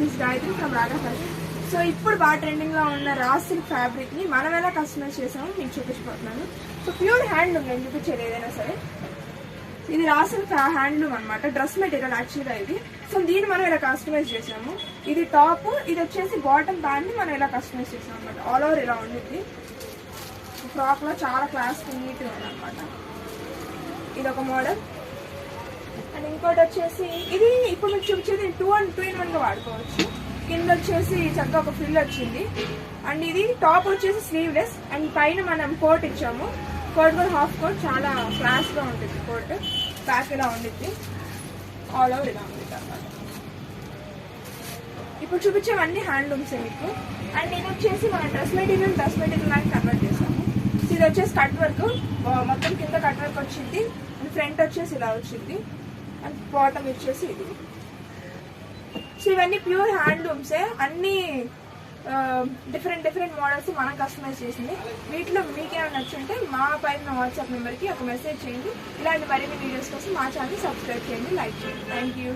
This Gayatri from రాగా fashion. So ఇప్పుడు బాగా ట్రెండింగ్లో ఉన్న రా సిల్క్ ఫ్యాబ్రిక్ని మనం ఎలా కస్టమైజ్ చేసామో మీకు చూపించబోతున్నాను. సో ప్యూర్ హ్యాండ్లూమ్, నేను చూపించేది ఏదైనా సరే. ఇది రా సిల్క్ హ్యాండ్లూమ్ అనమాట, డ్రెస్ మెటీరియల్ యాక్చువల్గా ఇది. సో దీన్ని మనం ఇలా కస్టమైజ్ చేసాము. ఇది టాప్, ఇది వచ్చేసి బాటమ్ ప్యాంట్ని మనం ఇలా కస్టమైజ్ చేసాం అనమాట. ఆల్ ఓవర్ ఇలా ఉండిద్ది. ఫ్రాక్లో చాలా క్లాస్ నీట్గా ఉందన్నమాట. ఇది ఒక మోడల్. అండ్ ఇంకోటి వచ్చేసి ఇది ఇప్పుడు మీకు చూపించేది 2-in-1గా వాడుకోవచ్చు. కింద వచ్చేసి చక్కగా ఒక ఫ్రిల్ వచ్చింది. అండ్ ఇది టాప్ వచ్చేసి స్లీవ్లెస్. అండ్ పైన మనం కోట్ ఇచ్చాము. కోట్ కూడా హాఫ్ కోట్, చాలా క్లాస్గా ఉంటుంది కోట్. బ్యాక్ ఇలా ఉండిద్ది, ఆల్ ఓవర్ ఇలా ఉంటుంది అన్నమాట. ఇప్పుడు చూపించేవన్నీ హ్యాండ్లూమ్సే మీకు. అండ్ ఇది వచ్చేసి మన డ్రెస్ మెటీరియల్ లాగా కన్వర్ట్ చేసాము. ఇది వచ్చేసి కట్ వర్క్, మొత్తం కింద కట్ వర్క్ వచ్చింది. అండ్ ఫ్రంట్ వచ్చేసి ఇలా వచ్చింది. అండ్ బాటమ్ వచ్చేసి ఇది. సో ఇవన్నీ ప్యూర్ హ్యాండ్లూమ్సే. అన్ని డిఫరెంట్ మోడల్స్ మనం కస్టమైజ్ చేసింది. వీటిలో మీకేమైనా నచ్చుంటే మా పైన వాట్సాప్ నెంబర్కి ఒక మెసేజ్ చేయండి. ఇలాంటి మరిన్ని వీడియోస్ కోసం మా ఛానల్ సబ్స్క్రైబ్ చేయండి, లైక్ చేయండి. Thank you.